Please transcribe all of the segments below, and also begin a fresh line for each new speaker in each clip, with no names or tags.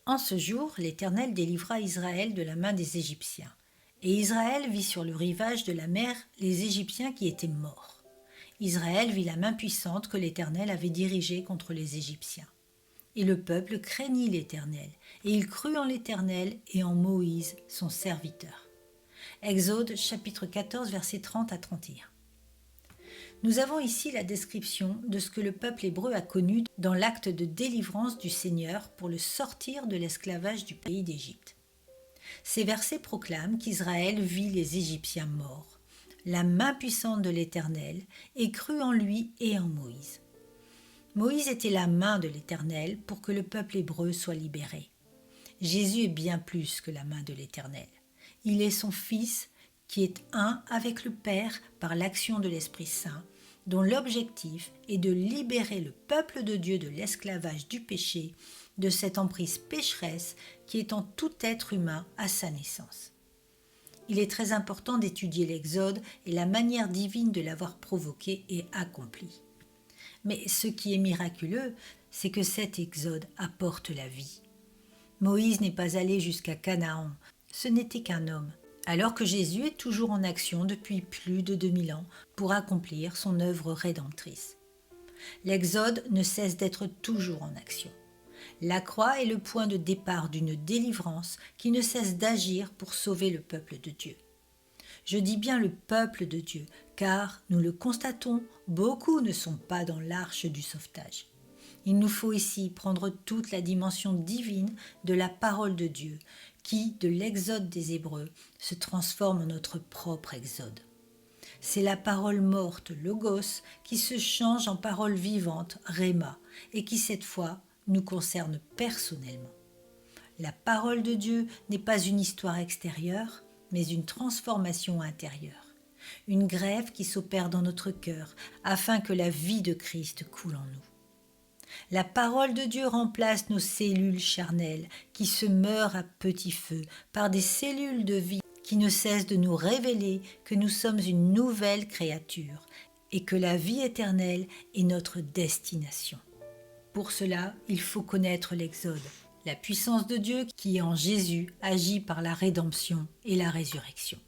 En ce jour, l'Éternel délivra Israël de la main des Égyptiens. Et Israël vit sur le rivage de la mer les Égyptiens qui étaient morts. Israël vit la main puissante que l'Éternel avait dirigée contre les Égyptiens. Et le peuple craignit l'Éternel, et il crut en l'Éternel et en Moïse, son serviteur. Exode chapitre 14, versets 30 à 31. Nous avons ici la description de ce que le peuple hébreu a connu dans l'acte de délivrance du Seigneur pour le sortir de l'esclavage du pays d'Égypte. Ces versets proclament qu'Israël vit les Égyptiens morts, la main puissante de l'Éternel, et crut en lui et en Moïse. Moïse était la main de l'Éternel pour que le peuple hébreu soit libéré. Jésus est bien plus que la main de l'Éternel. Il est son Fils qui est un avec le Père par l'action de l'Esprit Saint, dont l'objectif est de libérer le peuple de Dieu de l'esclavage du péché, de cette emprise pécheresse qui est en tout être humain à sa naissance. Il est très important d'étudier l'Exode et la manière divine de l'avoir provoqué et accompli. Mais ce qui est miraculeux, c'est que cet Exode apporte la vie. Moïse n'est pas allé jusqu'à Canaan, ce n'était qu'un homme, alors que Jésus est toujours en action depuis plus de 2000 ans pour accomplir son œuvre rédemptrice. L'Exode ne cesse d'être toujours en action. La croix est le point de départ d'une délivrance qui ne cesse d'agir pour sauver le peuple de Dieu. Je dis bien le peuple de Dieu, car, nous le constatons, beaucoup ne sont pas dans l'arche du sauvetage. Il nous faut ici prendre toute la dimension divine de la parole de Dieu, qui, de l'exode des Hébreux, se transforme en notre propre exode. C'est la parole morte, logos, qui se change en parole vivante, réma, et qui cette fois nous concerne personnellement. La parole de Dieu n'est pas une histoire extérieure, mais une transformation intérieure, une greffe qui s'opère dans notre cœur afin que la vie de Christ coule en nous. La parole de Dieu remplace nos cellules charnelles qui se meurent à petit feu par des cellules de vie qui ne cessent de nous révéler que nous sommes une nouvelle créature et que la vie éternelle est notre destination. Pour cela, il faut connaître l'Exode, la puissance de Dieu qui en Jésus agit par la rédemption et la résurrection.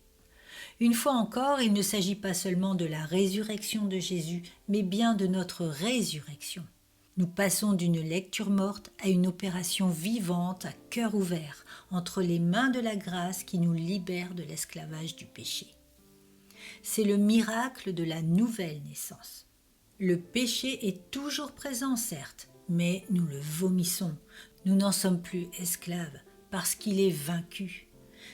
Une fois encore, il ne s'agit pas seulement de la résurrection de Jésus, mais bien de notre résurrection. Nous passons d'une lecture morte à une opération vivante à cœur ouvert entre les mains de la grâce qui nous libère de l'esclavage du péché. C'est le miracle de la nouvelle naissance. Le péché est toujours présent, certes, mais nous le vomissons. Nous n'en sommes plus esclaves parce qu'il est vaincu.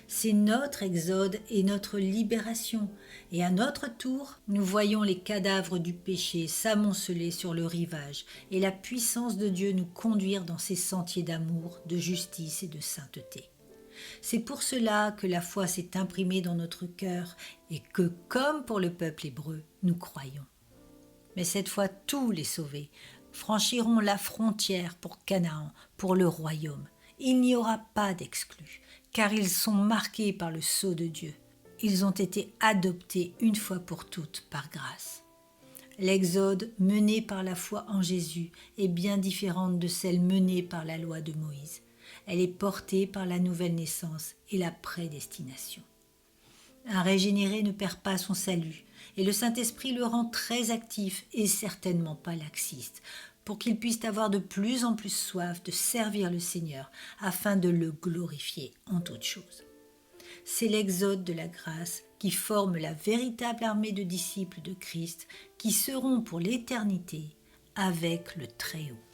C'est notre exode et notre libération. Et à notre tour, nous voyons les cadavres du péché s'amonceler sur le rivage et la puissance de Dieu nous conduire dans ses sentiers d'amour, de justice et de sainteté. C'est pour cela que la foi s'est imprimée dans notre cœur et que, comme pour le peuple hébreu, nous croyons. Mais cette fois, tous les sauvés franchiront la frontière pour Canaan, pour le royaume. Il n'y aura pas d'exclus, car ils sont marqués par le sceau de Dieu. Ils ont été adoptés une fois pour toutes par grâce. L'exode mené par la foi en Jésus est bien différente de celle menée par la loi de Moïse. Elle est portée par la nouvelle naissance et la prédestination. Un régénéré ne perd pas son salut, et le Saint-Esprit le rend très actif et certainement pas laxiste, pour qu'il puisse avoir de plus en plus soif de servir le Seigneur afin de le glorifier en toutes choses. C'est l'exode de la grâce qui forme la véritable armée de disciples de Christ qui seront pour l'éternité avec le Très-Haut.